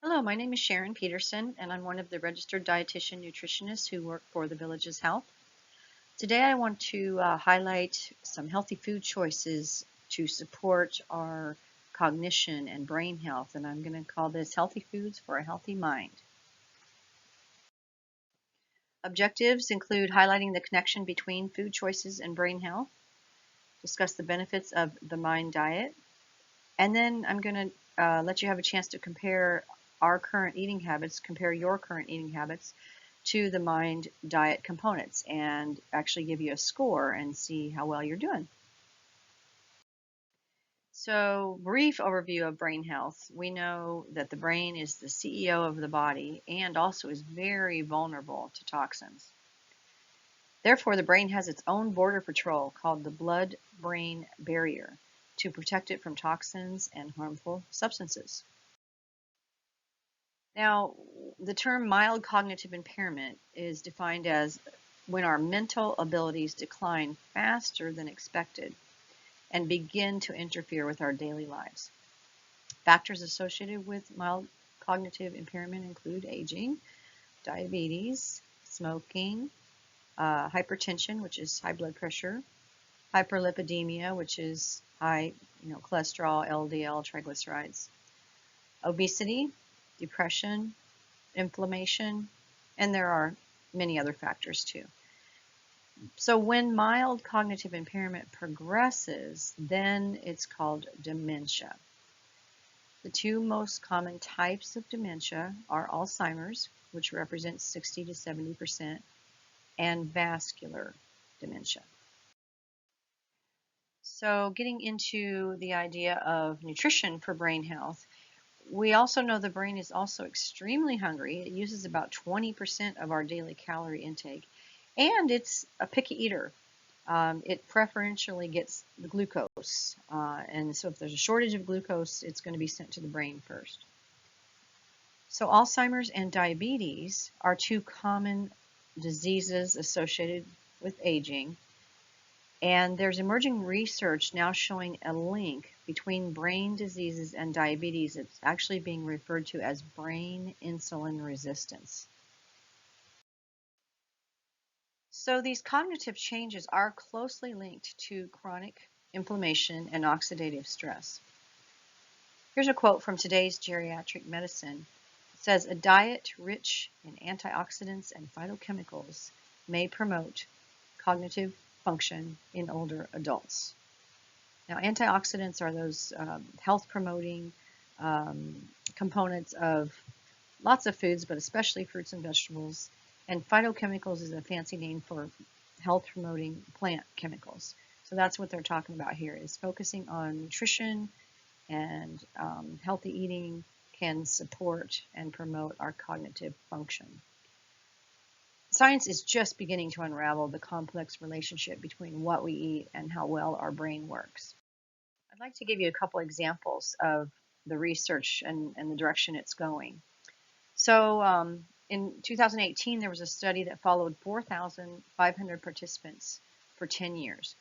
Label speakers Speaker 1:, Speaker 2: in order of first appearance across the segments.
Speaker 1: Hello, my name is Sharon Peterson, and I'm one of the registered dietitian nutritionists who work for the Village's Health. Today I want to highlight some healthy food choices to support our cognition and brain health, and I'm going to call this Healthy Foods for a Healthy Mind. Objectives include highlighting the connection between food choices and brain health, discuss the benefits of the Mind diet, and then I'm going to let you have a chance to compare your current eating habits to the Mind diet components and actually give you a score and see how well you're doing. So, brief overview of brain health. We know that the brain is the CEO of the body and also is very vulnerable to toxins. Therefore, the brain has its own border patrol called the blood-brain barrier to protect it from toxins and harmful substances. Now, the term mild cognitive impairment is defined as when our mental abilities decline faster than expected and begin to interfere with our daily lives. Factors associated with mild cognitive impairment include aging, diabetes, smoking, hypertension, which is high blood pressure, hyperlipidemia, which is high cholesterol, LDL, triglycerides, obesity, depression, inflammation, and there are many other factors too. So when mild cognitive impairment progresses, then it's called dementia. The two most common types of dementia are Alzheimer's, which represents 60 to 70%, and vascular dementia. So getting into the idea of nutrition for brain health, we also know the brain is also extremely hungry. It uses about 20% of our daily calorie intake, and it's a picky eater. It preferentially gets the glucose, and so if there's a shortage of glucose, it's going to be sent to the brain first. So Alzheimer's and diabetes are two common diseases associated with aging, and there's emerging research now showing a link between brain diseases and diabetes. It's actually being referred to as brain insulin resistance. So these cognitive changes are closely linked to chronic inflammation and oxidative stress. Here's a quote from today's geriatric medicine. It says, "A diet rich in antioxidants and phytochemicals may promote cognitive function in older adults." Now, antioxidants are those health-promoting components of lots of foods, but especially fruits and vegetables. And phytochemicals is a fancy name for health-promoting plant chemicals. So that's what they're talking about here, is focusing on nutrition and healthy eating can support and promote our cognitive function. Science is just beginning to unravel the complex relationship between what we eat and how well our brain works. I'd like to give you a couple examples of the research and the direction it's going. So in 2018, there was a study that followed 4,500 participants for 10 years.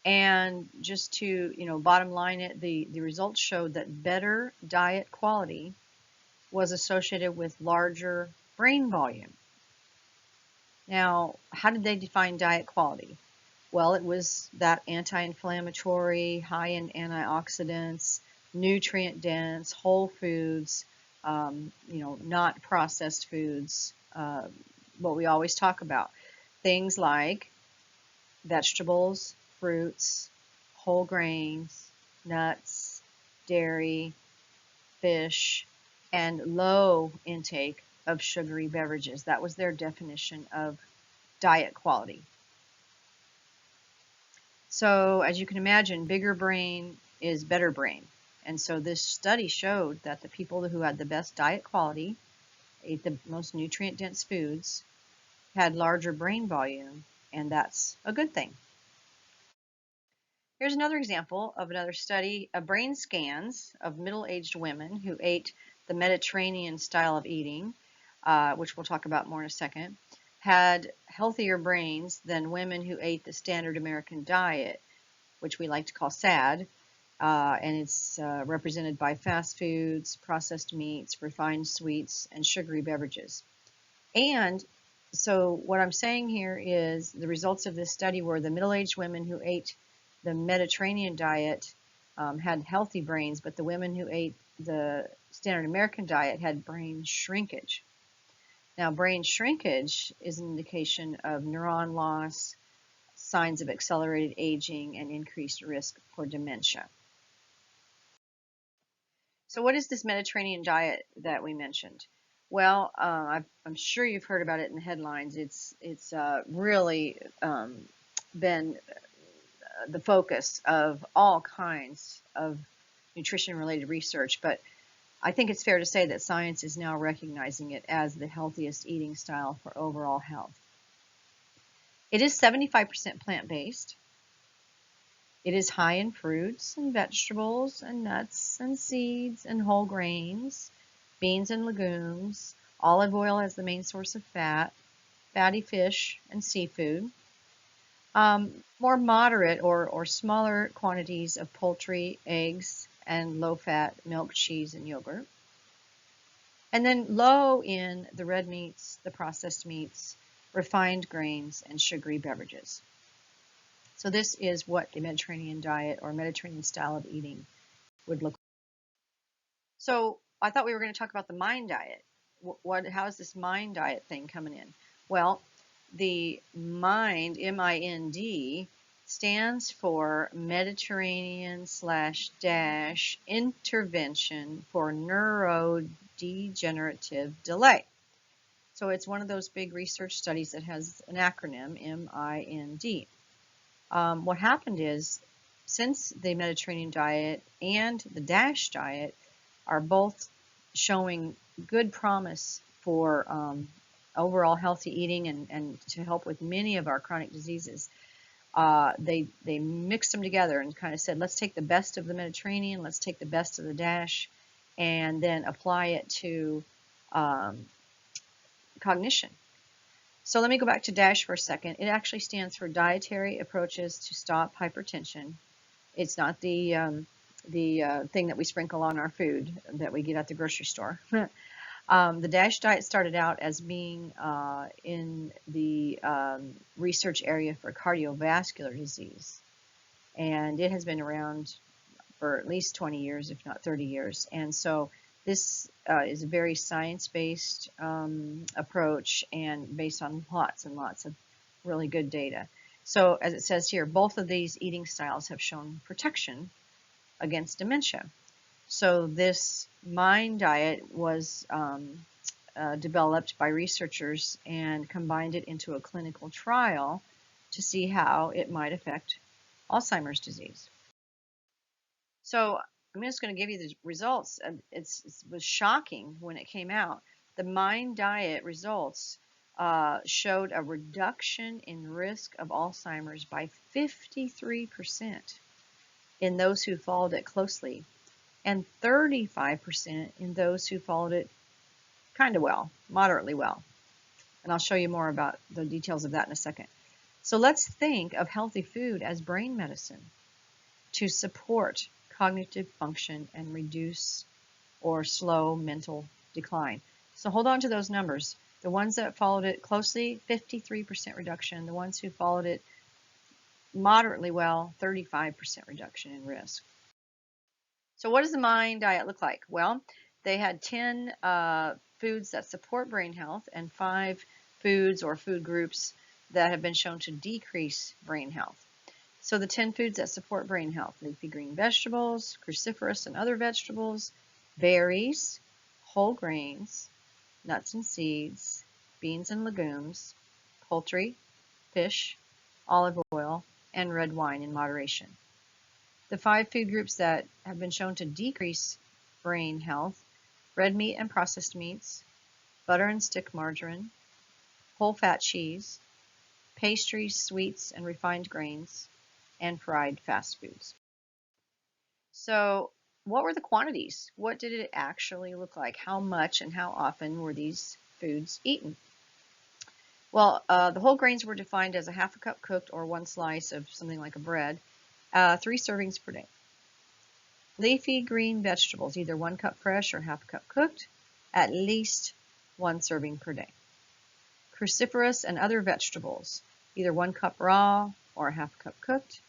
Speaker 1: And just to, bottom line it, the results showed that better diet quality was associated with larger brain volume. Now, how did they define diet quality? Well, it was that anti-inflammatory, high in antioxidants, nutrient-dense, whole foods, not processed foods, what we always talk about. Things like vegetables, fruits, whole grains, nuts, dairy, fish, and low intake of sugary beverages. That was their definition of diet quality. So as you can imagine, bigger brain is better brain. And so this study showed that the people who had the best diet quality, ate the most nutrient-dense foods, had larger brain volume, and that's a good thing. Here's another example of another study of brain scans of middle-aged women who ate the Mediterranean style of eating, which we'll talk about more in a second, had healthier brains than women who ate the standard American diet, which we like to call SAD, and it's represented by fast foods, processed meats, refined sweets, and sugary beverages. And so what I'm saying here is the results of this study were the middle-aged women who ate the Mediterranean diet had healthy brains, but the women who ate the standard American diet had brain shrinkage. Now, brain shrinkage is an indication of neuron loss, signs of accelerated aging, and increased risk for dementia. So what is this Mediterranean diet that we mentioned? Well, I'm sure you've heard about it in the headlines. It's really been the focus of all kinds of nutrition-related research, but I think it's fair to say that science is now recognizing it as the healthiest eating style for overall health. It is 75% plant-based. It is high in fruits and vegetables and nuts and seeds and whole grains, beans and legumes, olive oil as the main source of fat, fatty fish and seafood, more moderate or smaller quantities of poultry, eggs, and low-fat milk, cheese, and yogurt. And then low in the red meats, the processed meats, refined grains, and sugary beverages. So this is what a Mediterranean diet or Mediterranean style of eating would look like. So I thought we were going to talk about the MIND diet. How is this MIND diet thing coming in? Well, the MIND, M-I-N-D, stands for Mediterranean/dash Intervention for Neurodegenerative Delay. So it's one of those big research studies that has an acronym, M-I-N-D. What happened is, since the Mediterranean diet and the DASH diet are both showing good promise for overall healthy eating and to help with many of our chronic diseases, they mixed them together and kind of said, let's take the best of the Mediterranean, let's take the best of the DASH, and then apply it to cognition. So let me go back to DASH for a second. It actually stands for Dietary Approaches to Stop Hypertension. It's not the thing that we sprinkle on our food that we get at the grocery store. The DASH diet started out as being in the research area for cardiovascular disease. And it has been around for at least 20 years, if not 30 years. And so this is a very science-based approach and based on lots and lots of really good data. So as it says here, both of these eating styles have shown protection against dementia. So this MIND diet was developed by researchers and combined it into a clinical trial to see how it might affect Alzheimer's disease. So I'm just going to give you the results. It was shocking when it came out. The MIND diet results showed a reduction in risk of Alzheimer's by 53% in those who followed it closely, and 35% in those who followed it kind of well, moderately well. And I'll show you more about the details of that in a second. So let's think of healthy food as brain medicine to support cognitive function and reduce or slow mental decline. So hold on to those numbers. The ones that followed it closely, 53% reduction. The ones who followed it moderately well, 35% reduction in risk. So what does the MIND diet look like? Well, they had 10 foods that support brain health and 5 foods or food groups that have been shown to decrease brain health. So the 10 foods that support brain health: leafy green vegetables, cruciferous and other vegetables, berries, whole grains, nuts and seeds, beans and legumes, poultry, fish, olive oil, and red wine in moderation. The 5 food groups that have been shown to decrease brain health: red meat and processed meats, butter and stick margarine, whole fat cheese, pastries, sweets, and refined grains, and fried fast foods. So what were the quantities? What did it actually look like? How much and how often were these foods eaten? Well, the whole grains were defined as a half a cup cooked or 1 slice of something like a bread, 3 servings per day. Leafy green vegetables, either 1 cup fresh or ½ cup cooked, at least 1 serving per day. Cruciferous and other vegetables, either 1 cup raw or ½ cup cooked,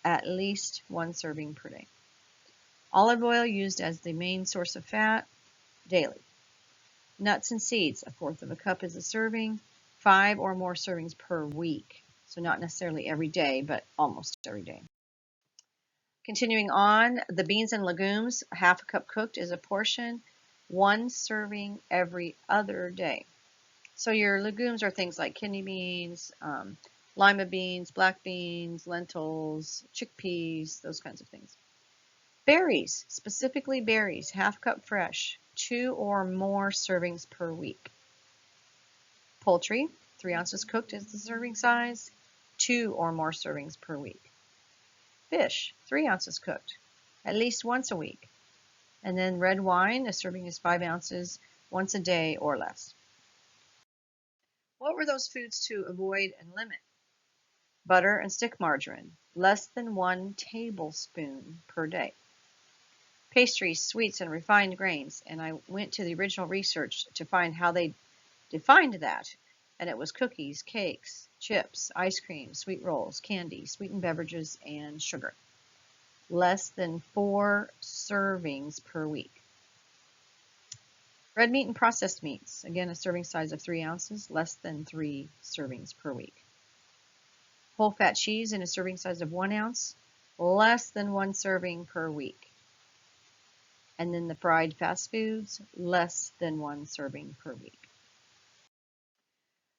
Speaker 1: at least 1 serving per day. Olive oil used as the main source of fat, daily. Nuts and seeds, 1/4 cup is a serving, 5 or more servings per week. So not necessarily every day, but almost every day. Continuing on, the beans and legumes, ½ cup cooked is a portion, 1 serving every other day. So your legumes are things like kidney beans, lima beans, black beans, lentils, chickpeas, those kinds of things. Berries, specifically berries, ½ cup fresh, 2 or more servings per week. Poultry, 3 ounces cooked is the serving size, 2 or more servings per week. Fish, 3 ounces cooked, at least once a week. And then red wine, a serving is 5 ounces, once a day or less. What were those foods to avoid and limit? Butter and stick margarine, less than 1 tablespoon per day. Pastries, sweets, and refined grains, and I went to the original research to find how they defined that, and it was cookies, cakes, chips, ice cream, sweet rolls, candy, sweetened beverages, and sugar. Less than 4 servings per week. Red meat and processed meats, again a serving size of 3 ounces, less than 3 servings per week. Whole fat cheese in a serving size of 1 ounce, less than 1 serving per week. And then the fried fast foods, less than 1 serving per week.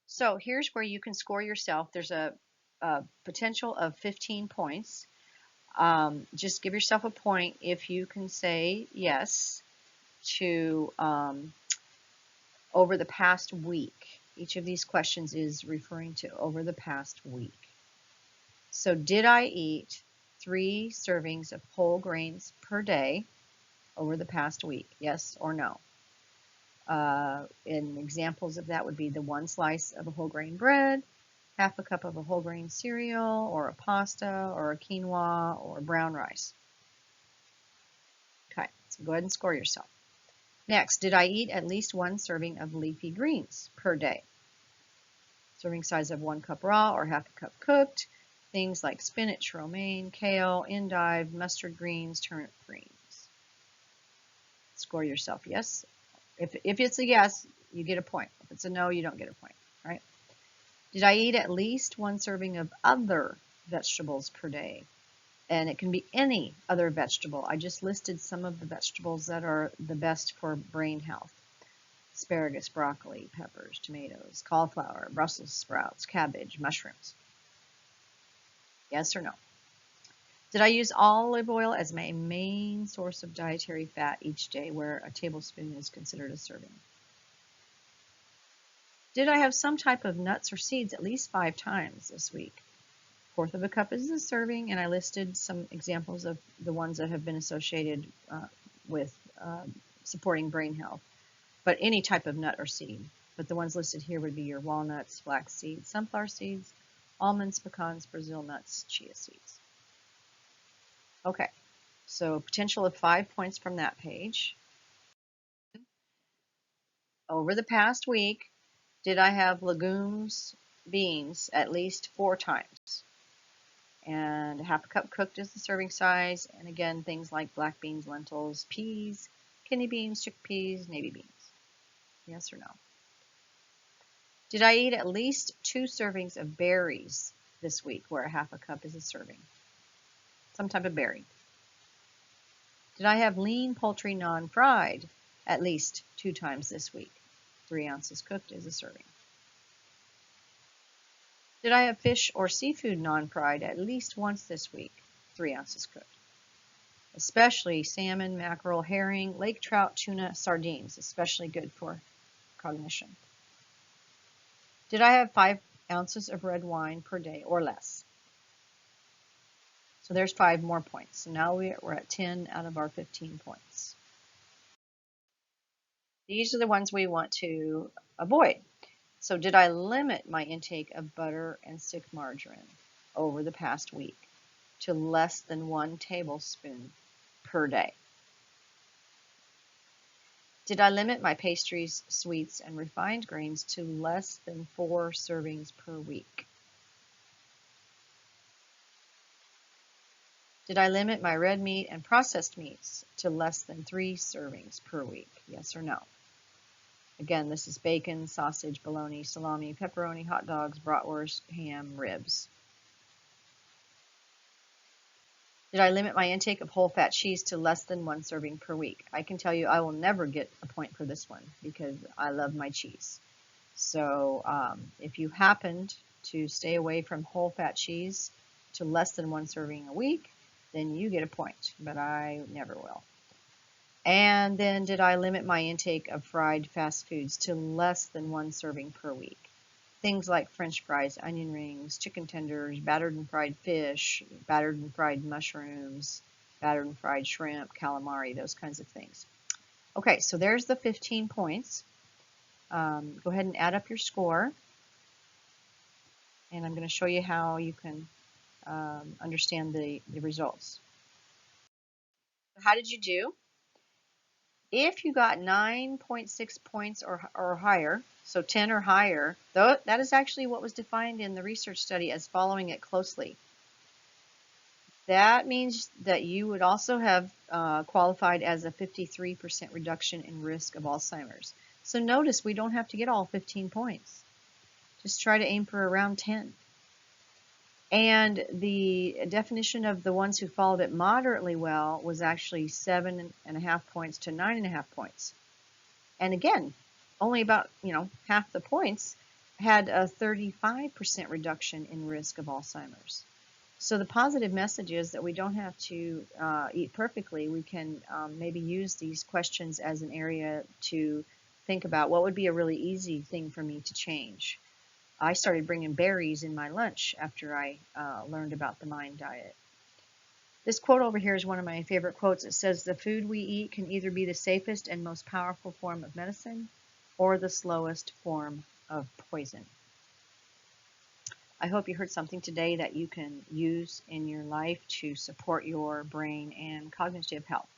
Speaker 1: So here's where you can score yourself. There's a potential of 15 points. Just give yourself a point if you can say yes to over the past week. Each of these questions is referring to over the past week. So did I eat 3 servings of whole grains per day over the past week? Yes or no? And examples of that would be the 1 slice of a whole grain bread, ½ cup of a whole grain cereal, or a pasta, or a quinoa, or brown rice. Okay, so go ahead and score yourself. Next, did I eat at least 1 serving of leafy greens per day? Serving size of 1 cup raw or ½ cup cooked. Things like spinach, romaine, kale, endive, mustard greens, turnip greens. Score yourself yes. If it's a yes, you get a point. If it's a no, you don't get a point, right? Did I eat at least 1 serving of other vegetables per day? And it can be any other vegetable. I just listed some of the vegetables that are the best for brain health. Asparagus, broccoli, peppers, tomatoes, cauliflower, Brussels sprouts, cabbage, mushrooms. Yes or no? Did I use olive oil as my main source of dietary fat each day, where a tablespoon is considered a serving? Did I have some type of nuts or seeds at least 5 times this week? 1/4 cup is a serving, and I listed some examples of the ones that have been associated with supporting brain health, but any type of nut or seed. But the ones listed here would be your walnuts, flax seeds, sunflower seeds, almonds, pecans, Brazil nuts, chia seeds. Okay, so potential of 5 points from that page. Over the past week, did I have legumes, beans at least 4 times? And ½ cup cooked is the serving size. And again, things like black beans, lentils, peas, kidney beans, chickpeas, navy beans. Yes or no? Did I eat at least 2 servings of berries this week, where ½ cup is a serving? Some type of berry. Did I have lean poultry non-fried at least 2 times this week? 3 ounces cooked is a serving. Did I have fish or seafood non-fried at least once this week? 3 ounces cooked. Especially salmon, mackerel, herring, lake trout, tuna, sardines, especially good for cognition. Did I have 5 ounces of red wine per day or less? So there's 5 more points. So now we're at 10 out of our 15 points. These are the ones we want to avoid. So did I limit my intake of butter and stick margarine over the past week to less than 1 tablespoon per day? Did I limit my pastries, sweets, and refined grains to less than 4 servings per week? Did I limit my red meat and processed meats to less than 3 servings per week? Yes or no? Again, this is bacon, sausage, bologna, salami, pepperoni, hot dogs, bratwurst, ham, ribs. Did I limit my intake of whole fat cheese to less than 1 serving per week? I can tell you I will never get a point for this one because I love my cheese. So if you happened to stay away from whole fat cheese to less than 1 serving a week, then you get a point, but I never will. And then did I limit my intake of fried fast foods to less than 1 serving per week? Things like French fries, onion rings, chicken tenders, battered and fried fish, battered and fried mushrooms, battered and fried shrimp, calamari, those kinds of things. Okay, so there's the 15 points. Go ahead and add up your score. And I'm going to show you how you can understand the results. How did you do? If you got 9.6 points or higher, so 10 or higher, that is actually what was defined in the research study as following it closely. That means that you would also have qualified as a 53% reduction in risk of Alzheimer's. So notice we don't have to get all 15 points. Just try to aim for around 10. And the definition of the ones who followed it moderately well was actually 7.5 points to 9.5 points. And again, only about half the points had a 35% reduction in risk of Alzheimer's. So the positive message is that we don't have to eat perfectly. We can maybe use these questions as an area to think about what would be a really easy thing for me to change. I started bringing berries in my lunch after I learned about the MIND diet. This quote over here is one of my favorite quotes. It says, "The food we eat can either be the safest and most powerful form of medicine or the slowest form of poison." I hope you heard something today that you can use in your life to support your brain and cognitive health.